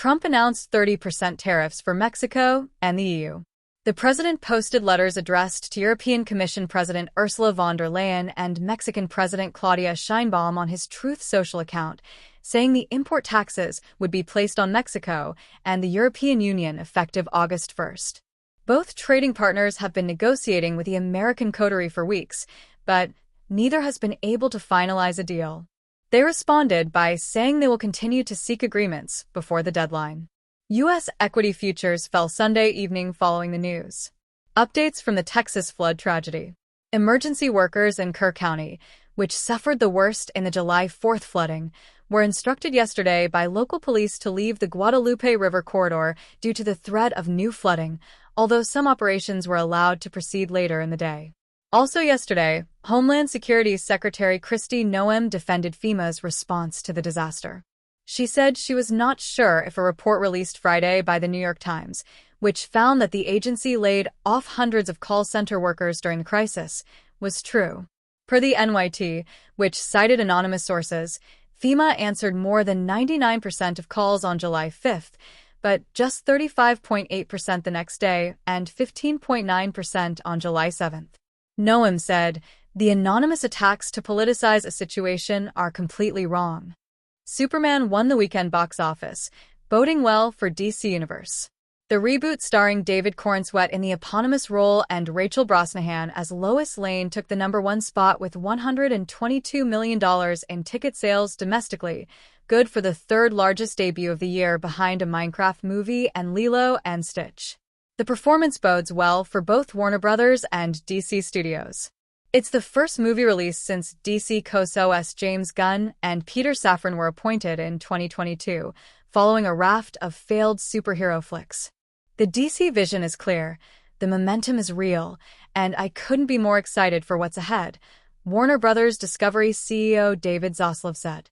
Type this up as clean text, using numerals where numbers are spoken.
Trump announced 30% tariffs for Mexico and the EU. The president posted letters addressed to European Commission President Ursula von der Leyen and Mexican President Claudia Sheinbaum on his Truth Social account, saying the import taxes would be placed on Mexico and the European Union effective August 1st. Both trading partners have been negotiating with the American coterie for weeks, but neither has been able to finalize a deal. They responded by saying they will continue to seek agreements before the deadline. U.S. equity futures fell Sunday evening following the news. Updates from the Texas flood tragedy. Emergency workers in Kerr County, which suffered the worst in the July 4th flooding, were instructed yesterday by local police to leave the Guadalupe River corridor due to the threat of new flooding, although some operations were allowed to proceed later in the day. Also yesterday, Homeland Security Secretary Kristi Noem defended FEMA's response to the disaster. She said she was not sure if a report released Friday by the New York Times, which found that the agency laid off hundreds of call center workers during the crisis, was true. Per the NYT, which cited anonymous sources, FEMA answered more than 99% of calls on July 5th, but just 35.8% the next day and 15.9% on July 7th. Noem said, "The anonymous attacks to politicize a situation are completely wrong." Superman won the weekend box office, boding well for DC Universe. The reboot starring David Corenswet in the eponymous role and Rachel Brosnahan as Lois Lane took the #1 spot with $122 million in ticket sales domestically, good for the third-largest debut of the year behind a Minecraft movie and Lilo and Stitch. The performance bodes well for both Warner Brothers and DC Studios. It's the first movie release since DC co-COS James Gunn and Peter Safran were appointed in 2022, following a raft of failed superhero flicks. The DC vision is clear, the momentum is real, and I couldn't be more excited for what's ahead, Warner Brothers Discovery CEO David Zaslav said.